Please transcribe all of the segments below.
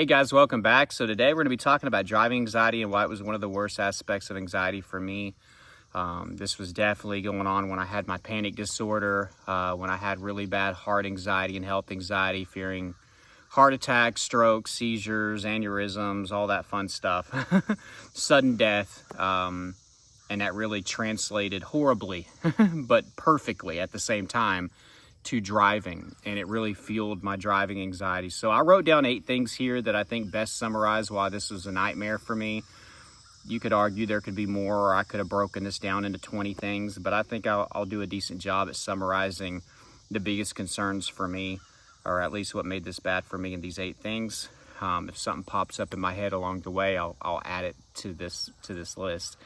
Hey guys, welcome back. So today we're going to be talking about driving anxiety and why it was one of the worst aspects of anxiety for me. This was definitely going on when I had my panic disorder, when I had really bad heart anxiety and health anxiety, fearing heart attacks, strokes, seizures, aneurysms, all that fun stuff, sudden death. And that really translated horribly, but perfectly at the same time to driving, and it really fueled my driving anxiety. So I wrote down 8 things here that I think best summarize why this was a nightmare for me. You could argue there could be more, or I could have broken this down into 20 things, but I think I'll do a decent job at summarizing the biggest concerns for me, or at least what made this bad for me in these 8 things. If something pops up in my head along the way, I'll add it to this list.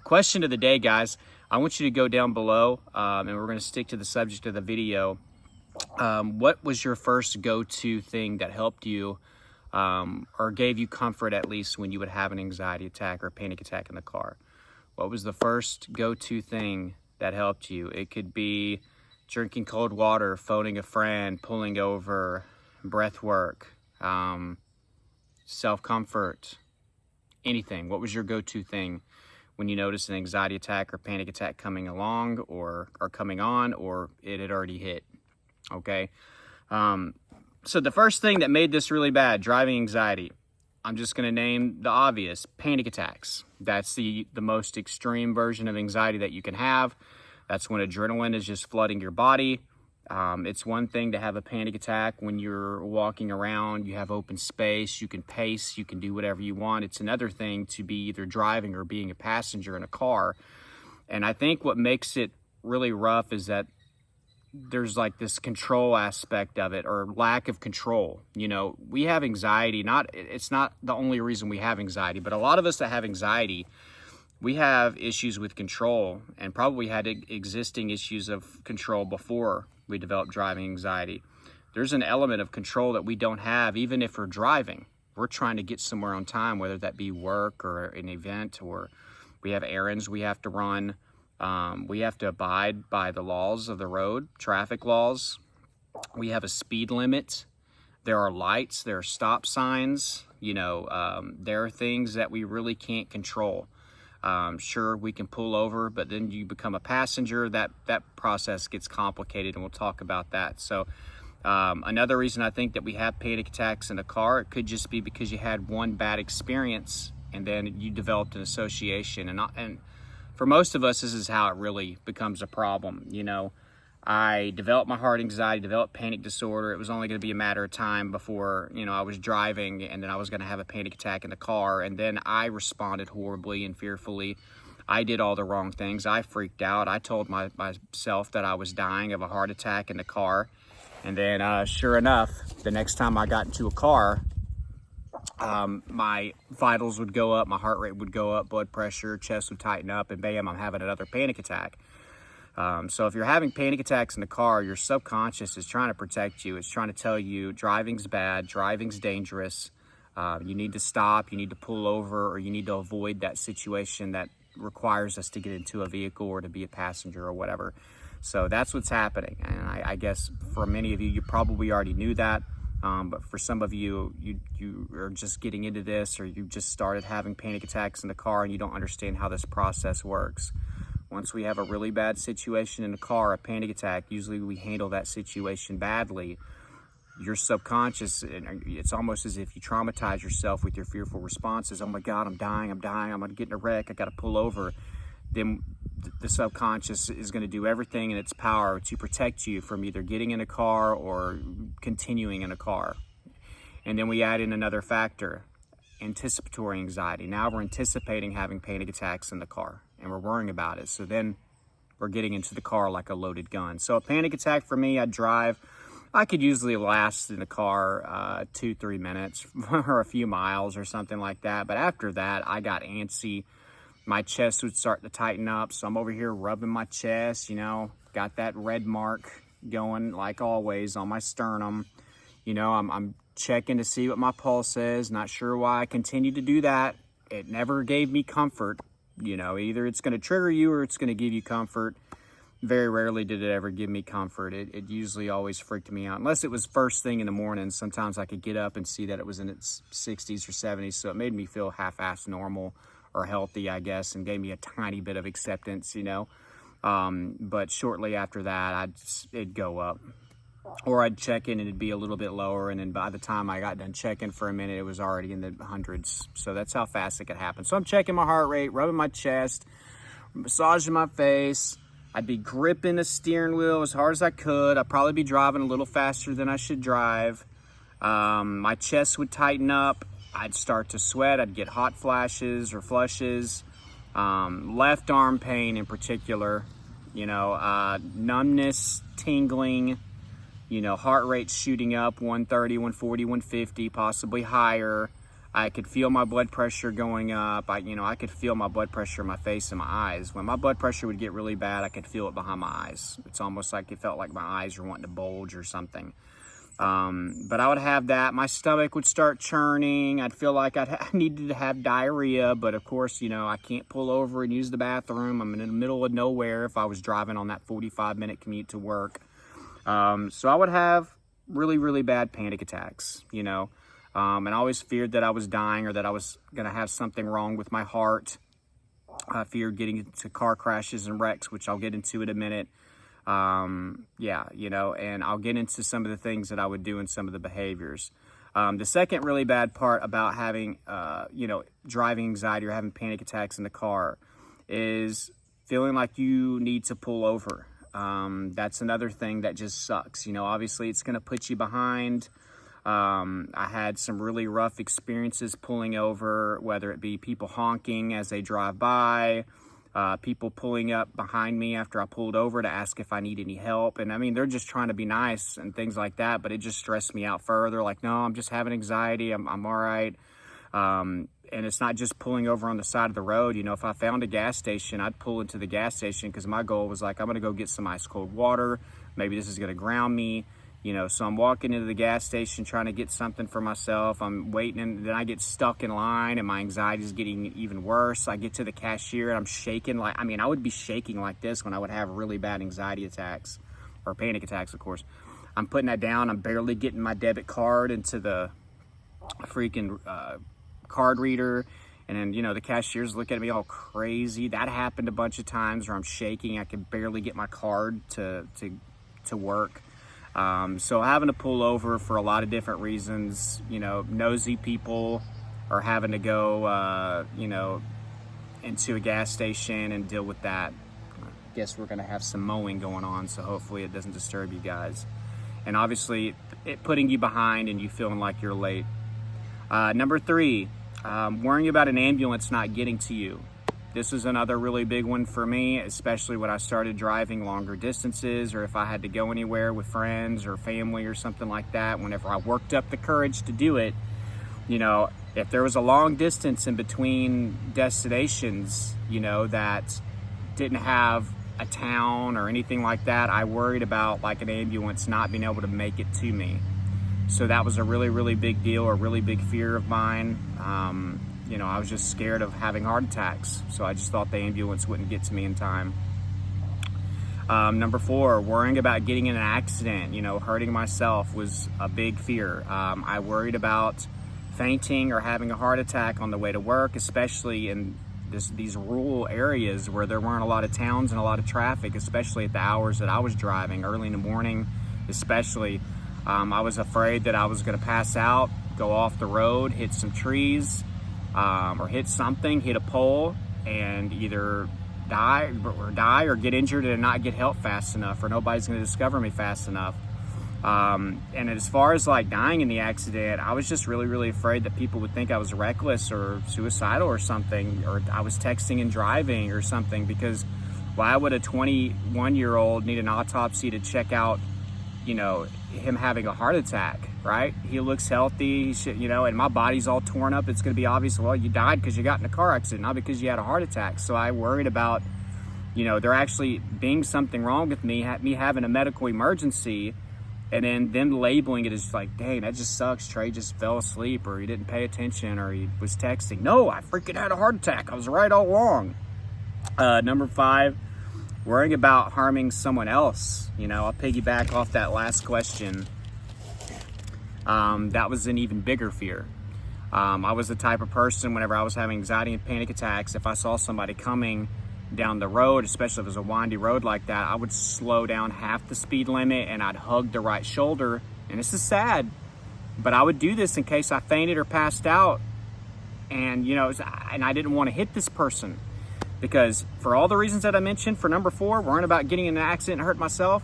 Question of the day, guys. I want you to go down below, and we're going to stick to the subject of the video. What was your first go-to thing that helped you, or gave you comfort at least when you would have an anxiety attack or a panic attack in the car? What was the first go-to thing that helped you? It could be drinking cold water, phoning a friend, pulling over, breath work, self-comfort, anything. What was your go-to thing when you noticed an anxiety attack or panic attack coming along or coming on, or it had already hit? Okay. So the first thing that made this really bad, driving anxiety, I'm just going to name the obvious: panic attacks. That's the most extreme version of anxiety that you can have. That's when adrenaline is just flooding your body. It's one thing to have a panic attack when you're walking around, you have open space, you can pace, you can do whatever you want. It's another thing to be either driving or being a passenger in a car. And I think what makes it really rough is that there's like this control aspect of it, or lack of control. You know, we have anxiety, it's not the only reason we have anxiety, but a lot of us that have anxiety, we have issues with control, and probably had existing issues of control before we developed driving anxiety. There's an element of control that we don't have, even if we're driving. We're trying to get somewhere on time, whether that be work or an event, or we have errands we have to run. We have to abide by the laws of the road, traffic laws. We have a speed limit. There are lights, there are stop signs. You know, there are things that we really can't control. Sure, we can pull over, but then you become a passenger. That process gets complicated, and we'll talk about that. So another reason I think that we have panic attacks in a car, it could just be because you had one bad experience and then you developed an association. And for most of us, this is how it really becomes a problem. You know, I developed my heart anxiety, developed panic disorder. It was only going to be a matter of time before, you know, I was driving and then I was going to have a panic attack in the car. And then I responded horribly and fearfully. I did all the wrong things. I freaked out. I told myself that I was dying of a heart attack in the car. And then sure enough, the next time I got into a car, my vitals would go up, my heart rate would go up, blood pressure, chest would tighten up, and bam, I'm having another panic attack. So if you're having panic attacks in the car, your subconscious is trying to protect you. It's trying to tell you driving's bad, driving's dangerous. You need to stop, you need to pull over, or you need to avoid that situation that requires us to get into a vehicle or to be a passenger or whatever. So that's what's happening. And I guess for many of you, you probably already knew that. But for some of you, you are just getting into this, or you just started having panic attacks in the car and you don't understand how this process works. Once we have a really bad situation in the car, a panic attack, usually we handle that situation badly. Your subconscious, it's almost as if you traumatize yourself with your fearful responses. Oh my God, I'm dying, I'm going to get in a wreck, I got to pull over. Then the subconscious is going to do everything in its power to protect you from either getting in a car or continuing in a car. And then we add in another factor, anticipatory anxiety. Now we're anticipating having panic attacks in the car, and we're worrying about it. So then we're getting into the car like a loaded gun. So a panic attack for me, I'd drive. I could usually last in the car 2-3 minutes or a few miles or something like that. But after that, I got antsy. My chest would start to tighten up. So I'm over here rubbing my chest, you know, got that red mark going like always on my sternum. You know, I'm checking to see what my pulse is. Not sure why I continue to do that. It never gave me comfort. You know, either it's going to trigger you or it's going to give you comfort. very rarely did it ever give me comfort. It usually always freaked me out, unless it was first thing in the morning. Sometimes I could get up and see that it was in its 60s or 70s, so it made me feel half-assed normal or healthy, I guess, and gave me a tiny bit of acceptance, you know. But shortly after that, it'd go up. Or I'd check in and it'd be a little bit lower, and then by the time I got done checking for a minute, it was already in the hundreds. So that's how fast it could happen. So I'm checking my heart rate, rubbing my chest, massaging my face. I'd be gripping the steering wheel as hard as I could. I'd probably be driving a little faster than I should drive. My chest would tighten up. I'd start to sweat. I'd get hot flashes or flushes. Left arm pain in particular, you know, numbness, tingling, you know, heart rate shooting up, 130, 140, 150, possibly higher. I could feel my blood pressure going up. I could feel my blood pressure in my face and my eyes. When my blood pressure would get really bad, I could feel it behind my eyes. It's almost like it felt like my eyes were wanting to bulge or something. But I would have that. My stomach would start churning. I'd feel like I needed to have diarrhea, but of course, you know, I can't pull over and use the bathroom. I'm in the middle of nowhere if I was driving on that 45-minute commute to work. So I would have really, really bad panic attacks, you know, and I always feared that I was dying or that I was going to have something wrong with my heart. I feared getting into car crashes and wrecks, which I'll get into in a minute. Yeah, you know, and I'll get into some of the things that I would do and some of the behaviors. The second really bad part about having, you know, driving anxiety or having panic attacks in the car is feeling like you need to pull over. That's another thing that just sucks. You know, obviously it's going to put you behind. I had some really rough experiences pulling over, whether it be people honking as they drive by, people pulling up behind me after I pulled over to ask if I need any help. And I mean, they're just trying to be nice and things like that, but it just stressed me out further. Like, no, I'm just having anxiety. I'm all right. And it's not just pulling over on the side of the road. You know, if I found a gas station, I'd pull into the gas station because my goal was like, I'm going to go get some ice cold water. Maybe this is going to ground me. You know, so I'm walking into the gas station trying to get something for myself. I'm waiting, and then I get stuck in line and my anxiety is getting even worse. I get to the cashier and I'm shaking. I would be shaking like this when I would have really bad anxiety attacks or panic attacks, of course. I'm putting that down. I'm barely getting my debit card into the freaking card reader, and then, you know, the cashiers look at me all crazy. That happened a bunch of times where I'm shaking. I could barely get my card to work. So having to pull over for a lot of different reasons, you know, nosy people are having to go, you know, into a gas station and deal with that. I guess we're going to have some mowing going on, so hopefully it doesn't disturb you guys. And obviously it putting you behind and you feeling like you're late. Number 3, worrying about an ambulance not getting to you. This is another really big one for me, especially when I started driving longer distances, or if I had to go anywhere with friends or family or something like that. Whenever I worked up the courage to do it, you know, if there was a long distance in between destinations, you know, that didn't have a town or anything like that, I worried about like an ambulance not being able to make it to me. So that was a really, really big deal, a really big fear of mine. You know, I was just scared of having heart attacks, so I just thought the ambulance wouldn't get to me in time. Number 4, worrying about getting in an accident, you know, hurting myself was a big fear. I worried about fainting or having a heart attack on the way to work, especially in these rural areas where there weren't a lot of towns and a lot of traffic, especially at the hours that I was driving, early in the morning especially. I was afraid that I was going to pass out, go off the road, hit some trees, or hit a pole, and either die or get injured and not get help fast enough, or nobody's going to discover me fast enough. And as far as like dying in the accident, I was just really, really afraid that people would think I was reckless or suicidal or something, or I was texting and driving or something, because why would a 21-year-old need an autopsy to check out, you know, him having a heart attack, right? He looks healthy, he should, you know, and my body's all torn up. It's going to be obvious, well, you died because you got in a car accident, not because you had a heart attack. So I worried about, you know, there actually being something wrong with me, me having a medical emergency, and then them labeling it as like, dang, that just sucks. Trey just fell asleep, or he didn't pay attention, or he was texting. No, I freaking had a heart attack. I was right all along. Number 5, worrying about harming someone else. You know, I'll piggyback off that last question. That was an even bigger fear. I was the type of person, whenever I was having anxiety and panic attacks, if I saw somebody coming down the road, especially if it was a windy road like that, I would slow down half the speed limit and I'd hug the right shoulder. And this is sad, but I would do this in case I fainted or passed out. And, you know, and I didn't want to hit this person, because for all the reasons that I mentioned for number 4, worrying about getting in an accident and hurt myself,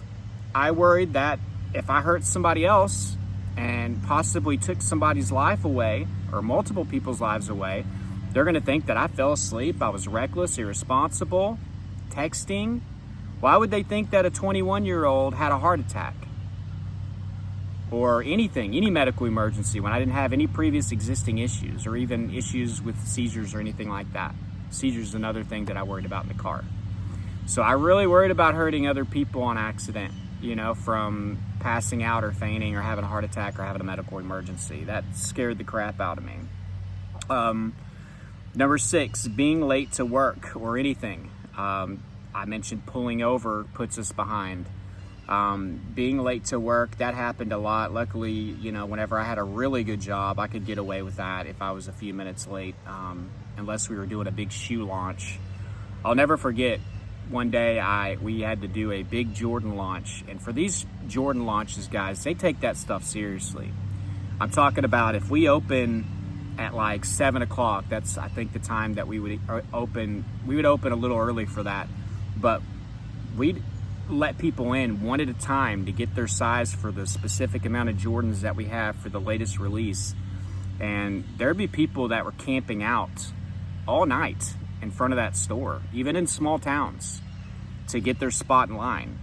I worried that if I hurt somebody else and possibly took somebody's life away, or multiple people's lives away, they're going to think that I fell asleep, I was reckless, irresponsible, texting. Why would they think that a 21-year-old had a heart attack? Or anything, any medical emergency, when I didn't have any previous existing issues, or even issues with seizures or anything like that. Seizures is another thing that I worried about in the car. So I really worried about hurting other people on accident, you know, from passing out or fainting or having a heart attack or having a medical emergency. That scared the crap out of me. Number 6, being late to work or anything. I mentioned pulling over puts us behind. Being late to work, that happened a lot. Luckily, you know, whenever I had a really good job, I could get away with that if I was a few minutes late, unless we were doing a big shoe launch. I'll never forget, one day we had to do a big Jordan launch, and for these Jordan launches, guys, they take that stuff seriously. I'm talking about, if we open at like 7 o'clock, that's I think the time that we would open. We would open a little early for that, but we'd let people in one at a time to get their size for the specific amount of Jordans that we have for the latest release. And there'd be people that were camping out all night in front of that store, even in small towns, to get their spot in line.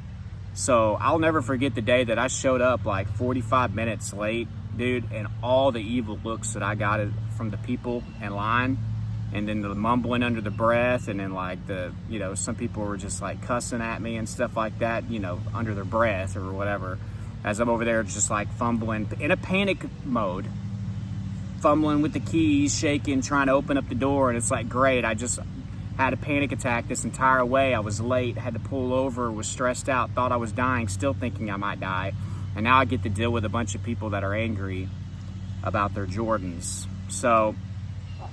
So I'll never forget the day that I showed up like 45 minutes late, dude, and all the evil looks that I got from the people in line, and then the mumbling under the breath, and then like you know, some people were just like cussing at me and stuff like that, you know, under their breath or whatever, as I'm over there just like fumbling in a panic mode, fumbling with the keys, shaking, trying to open up the door. And it's like, great, I just had a panic attack this entire way. I was late, had to pull over, was stressed out, thought I was dying, still thinking I might die. And now I get to deal with a bunch of people that are angry about their Jordans. So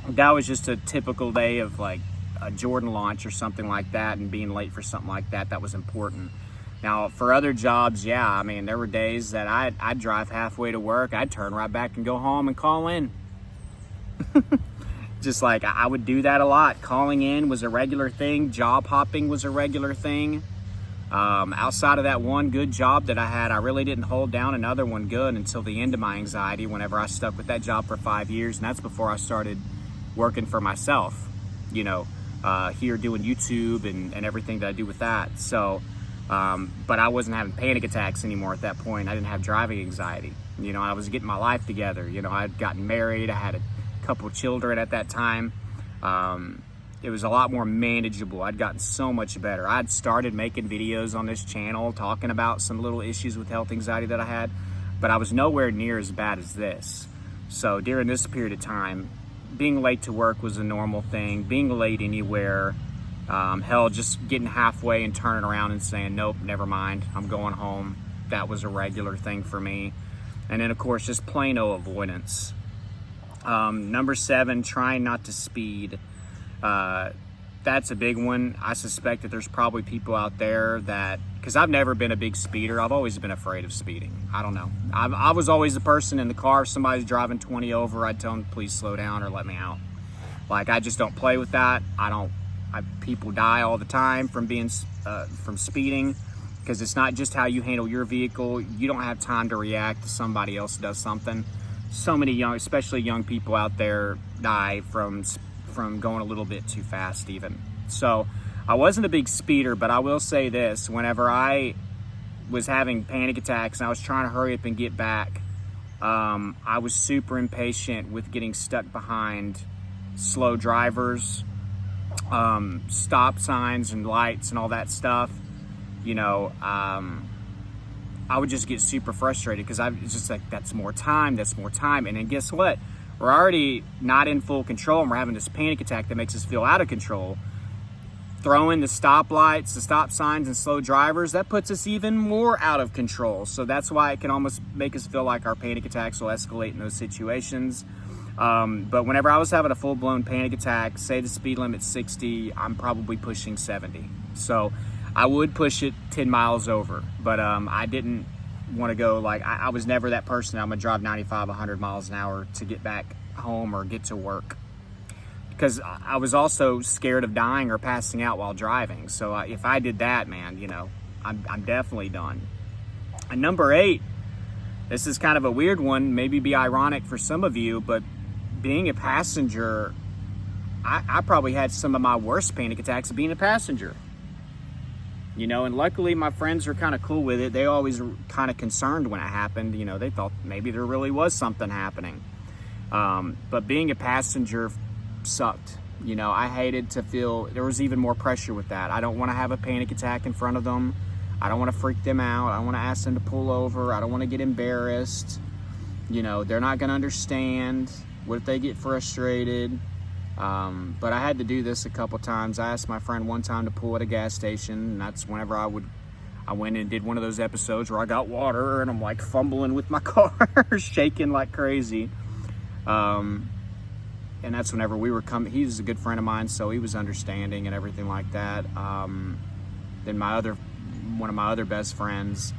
that was just a typical day of like a Jordan launch or something like that, and being late for something like that, that was important. Now, for other jobs, yeah, I mean, there were days that I'd drive halfway to work, I'd turn right back and go home and call in. Just like I would do that a lot. Calling in was a regular thing. Job hopping was a regular thing. Outside of that one good job that I had, I really didn't hold down another one good until the end of my anxiety, whenever I stuck with that job for 5 years. And that's before I started working for myself, you know, here doing YouTube and everything that I do with that. So, but I wasn't having panic attacks anymore at that point. I didn't have driving anxiety. You know, I was getting my life together. You know, I'd gotten married. I had a couple children at that time. It was a lot more manageable. I'd gotten so much better. I'd started making videos on this channel talking about some little issues with health anxiety that I had, but I was nowhere near as bad as this. So during this period of time, being late to work was a normal thing. Being late anywhere, hell, just getting halfway and turning around and saying, nope, never mind, I'm going home. That was a regular thing for me. And then, of course, just plain old avoidance. Number 7, trying not to speed. That's a big one. I suspect that there's probably people out there that, because I've never been a big speeder, I've always been afraid of speeding. I don't know. I was always the person in the car, if somebody's driving 20 over, I'd tell them, please slow down or let me out. Like, I just don't play with that. People die all the time from from speeding, because it's not just how you handle your vehicle. You don't have time to react to somebody else does something. So many especially young people out there die from going a little bit too fast even. So I wasn't a big speeder, but I will say this: whenever I was having panic attacks and I was trying to hurry up and get back, I was super impatient with getting stuck behind slow drivers, stop signs and lights and all that stuff. You know, I would just get super frustrated, because it's just like, that's more time. And then guess what? We're already not in full control, and we're having this panic attack that makes us feel out of control. throw in the stoplights, the stop signs, and slow drivers, that puts us even more out of control. So that's why it can almost make us feel like our panic attacks will escalate in those situations. But whenever I was having a full-blown panic attack, say the speed limit's 60, I'm probably pushing 70. So I would push it 10 miles over, but I didn't want to go like, I was never that person. I'm gonna drive 95, 100 miles an hour to get back home or get to work. Because I was also scared of dying or passing out while driving. So if I did that, man, you know, I'm definitely done. And number 8, this is kind of a weird one, maybe be ironic for some of you, but being a passenger, I probably had some of my worst panic attacks being a passenger. You know, and luckily my friends were kind of cool with it. They always were kind of concerned when it happened. You know, they thought maybe there really was something happening. But being a passenger sucked. You know, I hated to feel, there was even more pressure with that. I don't want to have a panic attack in front of them. I don't want to freak them out. I don't want to ask them to pull over. I don't want to get embarrassed. You know, they're not going to understand. What if they get frustrated? But I had to do this a couple times. I asked my friend one time to pull at a gas station, and that's whenever I went and did one of those episodes where I got water and I'm like fumbling with my car, shaking like crazy. And that's whenever we were coming. He was a good friend of mine, so he was understanding and everything like that. Then one of my other best friends,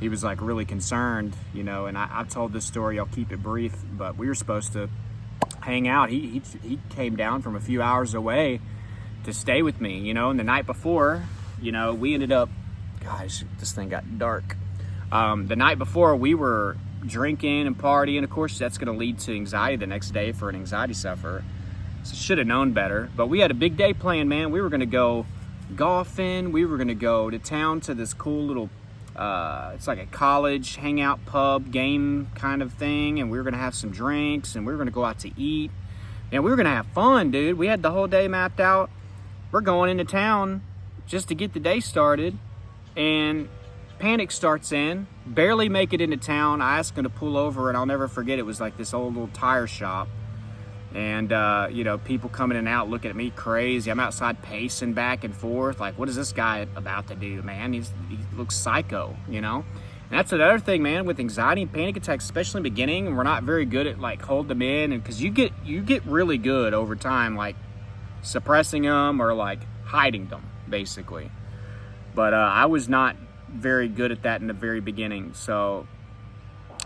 he was like really concerned, you know, and I've told this story, I'll keep it brief, but we were supposed to hang out. He came down from a few hours away to stay with me, you know, and the night before, you know, we ended up, gosh, this thing got dark. The night before we were drinking and partying. Of course, that's going to lead to anxiety the next day for an anxiety sufferer. So should have known better. But we had a big day planned, man. We were going to go golfing. We were going to go to town to this cool little, it's like a college hangout pub game kind of thing. And we were going to have some drinks and we were going to go out to eat. And we were going to have fun, dude. We had the whole day mapped out. We're going into town just to get the day started. And panic starts in, barely make it into town. I asked him to pull over, and I'll never forget, it was like this old little tire shop. And, you know, people coming in and out looking at me crazy. I'm outside pacing back and forth. Like, what is this guy about to do, man? He looks psycho, you know? And that's another thing, man, with anxiety and panic attacks, especially in the beginning, we're not very good at, like, holding them in. And because you get really good over time, like, suppressing them or, like, hiding them, basically. But I was not very good at that in the very beginning. So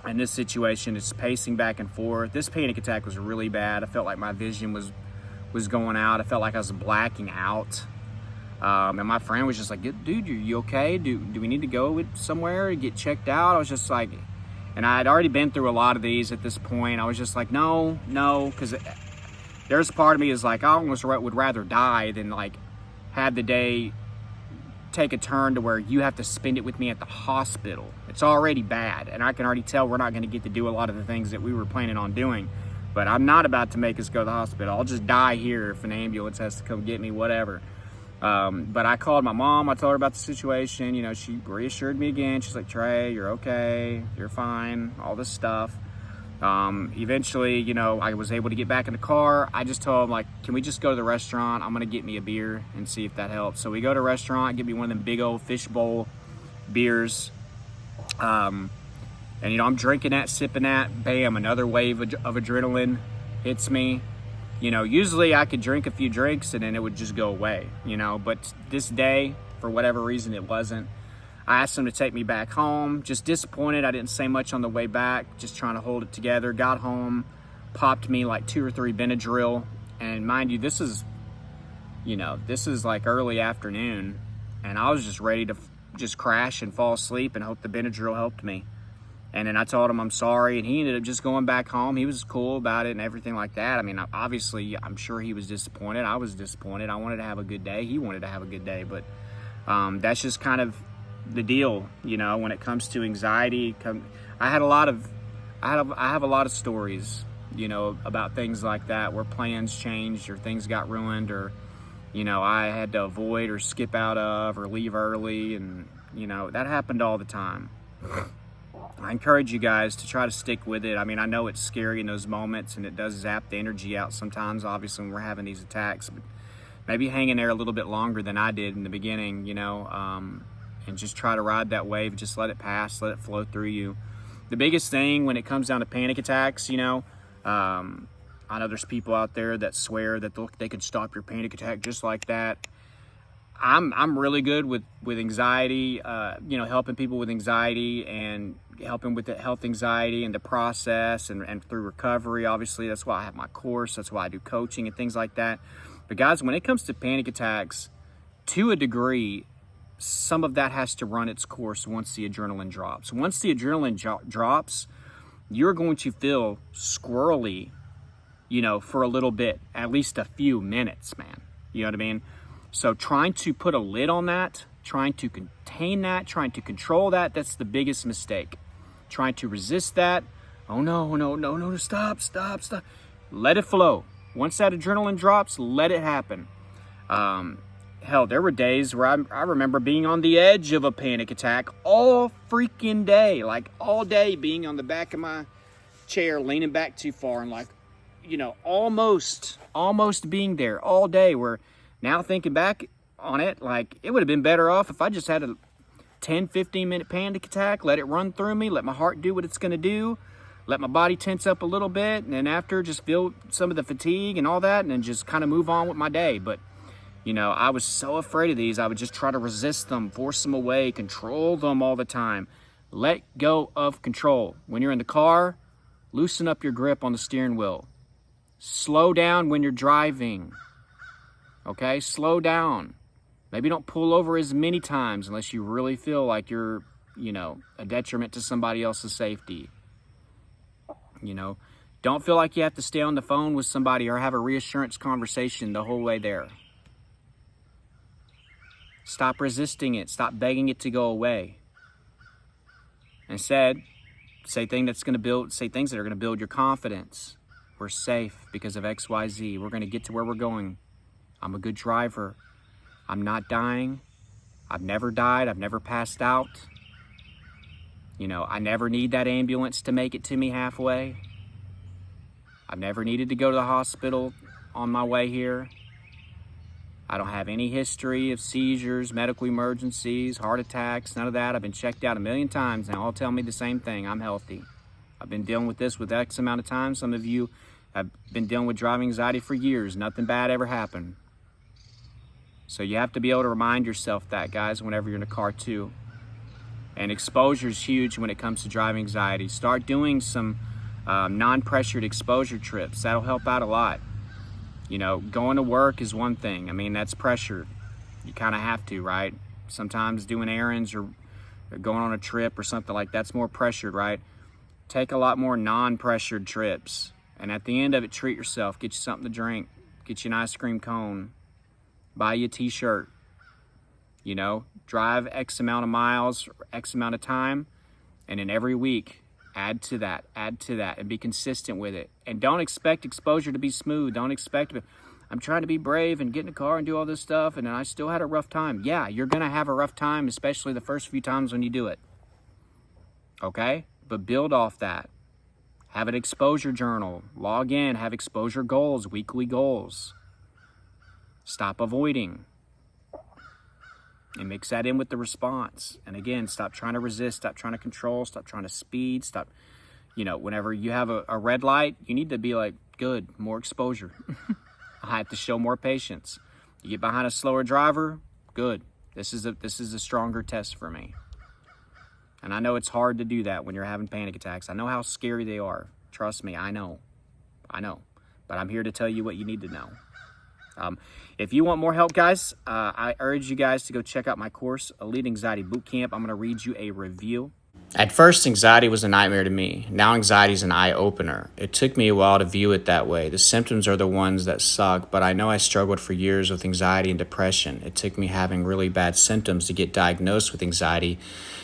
in this situation, it's pacing back and forth. This panic attack was really bad. I felt like my vision was going out. I felt like I was blacking out. And my friend was just like, dude, you okay? Do we need to go somewhere to get checked out? I was just like, and I had already been through a lot of these at this point. I was just like, no, because there's part of me is like, I almost would rather die than like have the day take a turn to where you have to spend it with me at the hospital. It's already bad, and I can already tell we're not going to get to do a lot of the things that we were planning on doing. But I'm not about to make us go to the hospital. I'll just die here if an ambulance has to come get me, whatever. But I called my mom. I told her about the situation. You know, she reassured me again. She's like, Trey, you're okay. You're fine. All this stuff. Eventually, you know, I was able to get back in the car. I just told him, like, can we just go to the restaurant? I'm going to get me a beer and see if that helps. So we go to a restaurant, get me one of them big old fishbowl beers. And, you know, I'm drinking that, sipping that. Bam, another wave of adrenaline hits me. You know, usually I could drink a few drinks and then it would just go away, you know. But this day, for whatever reason, it wasn't. I asked him to take me back home. Just disappointed. I didn't say much on the way back. Just trying to hold it together. Got home, popped me like 2 or 3 Benadryl. And mind you, this is like early afternoon. And I was just ready to just crash and fall asleep and hope the Benadryl helped me. And then I told him I'm sorry. And he ended up just going back home. He was cool about it and everything like that. I mean, obviously, I'm sure he was disappointed. I was disappointed. I wanted to have a good day. He wanted to have a good day. But that's just kind of the deal, you know, when it comes to anxiety. I have a lot of stories, you know, about things like that where plans changed or things got ruined or, you know, I had to avoid or skip out of or leave early, and, you know, that happened all the time. I encourage you guys to try to stick with it. I mean, I know it's scary in those moments and it does zap the energy out sometimes, obviously, when we're having these attacks, but maybe hang in there a little bit longer than I did in the beginning, you know, and just try to ride that wave. Just let it pass, let it flow through you. The biggest thing when it comes down to panic attacks, you know, I know there's people out there that swear that they could stop your panic attack just like that. I'm really good with anxiety, you know, helping people with anxiety and helping with the health anxiety and the process and through recovery. Obviously, that's why I have my course. That's why I do coaching and things like that. But guys, when it comes to panic attacks, to a degree, some of that has to run its course once the adrenaline drops. Once the adrenaline drops, you're going to feel squirrely, you know, for a little bit, at least a few minutes, man. You know what I mean? So trying to put a lid on that, trying to contain that, trying to control that, that's the biggest mistake. Trying to resist that, oh no, stop. Let it flow. Once that adrenaline drops, let it happen. Hell, there were days where I remember being on the edge of a panic attack all freaking day, like all day being on the back of my chair, leaning back too far and like, you know, almost being there all day, where now thinking back on it, like it would have been better off if I just had a 10-15 minute panic attack, let it run through me, let my heart do what it's going to do, let my body tense up a little bit, and then after just feel some of the fatigue and all that, and then just kind of move on with my day. But, you know, I was so afraid of these. I would just try to resist them, force them away, control them all the time. Let go of control. When you're in the car, loosen up your grip on the steering wheel. Slow down when you're driving. Okay, slow down. Maybe don't pull over as many times unless you really feel like you're, you know, a detriment to somebody else's safety. You know, don't feel like you have to stay on the phone with somebody or have a reassurance conversation the whole way there. Stop resisting it. Stop begging it to go away. Instead, say things that are going to build your confidence. We're safe because of XYZ. We're going to get to where we're going. I'm a good driver. I'm not dying. I've never died. I've never passed out. You know, I never need that ambulance to make it to me halfway. I've never needed to go to the hospital on my way here. I don't have any history of seizures, medical emergencies, heart attacks, none of that. I've been checked out a million times and all tell me the same thing. I'm healthy. I've been dealing with this with X amount of time. Some of you have been dealing with driving anxiety for years. Nothing bad ever happened. So you have to be able to remind yourself that, guys, whenever you're in a car too. And exposure is huge when it comes to driving anxiety. Start doing some non-pressured exposure trips. That'll help out a lot. You know, going to work is one thing. I mean, that's pressured. You kind of have to, right? Sometimes doing errands or going on a trip or something like that's more pressured, right? Take a lot more non-pressured trips. And at the end of it, treat yourself. Get you something to drink. Get you an ice cream cone. Buy you a t-shirt. You know, drive X amount of miles, X amount of time, and then every week, add to that, and be consistent with it. And don't expect exposure to be smooth. Don't expect, I'm trying to be brave and get in the car and do all this stuff, and then I still had a rough time. Yeah, you're going to have a rough time, especially the first few times when you do it. Okay? But build off that. Have an exposure journal. Log in, have exposure goals, weekly goals. Stop avoiding. And mix that in with the response. And again, stop trying to resist, stop trying to control, stop trying to speed, stop, you know, whenever you have a red light, you need to be like, good, more exposure. I have to show more patience. You get behind a slower driver, good. This is a stronger test for me. And I know it's hard to do that when you're having panic attacks. I know how scary they are. Trust me, I know. But I'm here to tell you what you need to know. If you want more help, guys, I urge you guys to go check out my course, Elite Anxiety Bootcamp. I'm going to read you a review. At first, anxiety was a nightmare to me. Now anxiety is an eye-opener. It took me a while to view it that way. The symptoms are the ones that suck, but I know I struggled for years with anxiety and depression. It took me having really bad symptoms to get diagnosed with anxiety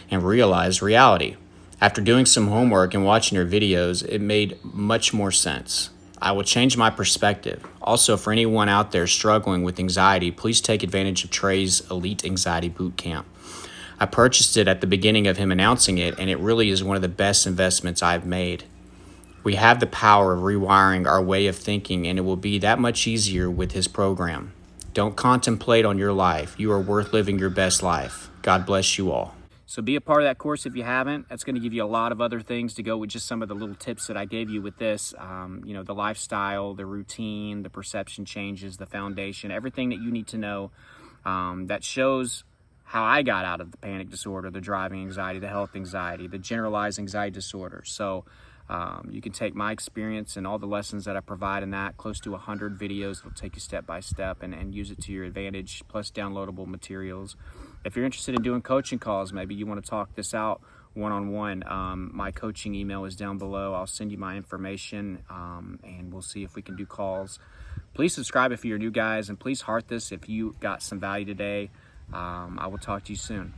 and realize reality. After doing some homework and watching your videos, it made much more sense. I will change my perspective. Also, for anyone out there struggling with anxiety, please take advantage of Trey's Elite Anxiety Bootcamp. I purchased it at the beginning of him announcing it, and it really is one of the best investments I've made. We have the power of rewiring our way of thinking, and it will be that much easier with his program. Don't contemplate on your life. You are worth living your best life. God bless you all. So be a part of that course if you haven't. That's going to give you a lot of other things to go with just some of the little tips that I gave you with this. You know, the lifestyle, the routine, the perception changes, the foundation, everything that you need to know that shows how I got out of the panic disorder, the driving anxiety, the health anxiety, the generalized anxiety disorder. So you can take my experience and all the lessons that I provide in that, close to 100 videos. It'll take you step by step and use it to your advantage, plus downloadable materials. If you're interested in doing coaching calls, maybe you want to talk this out one-on-one, my coaching email is down below. I'll send you my information and we'll see if we can do calls. Please subscribe if you're new, guys, and please heart this if you got some value today. I will talk to you soon.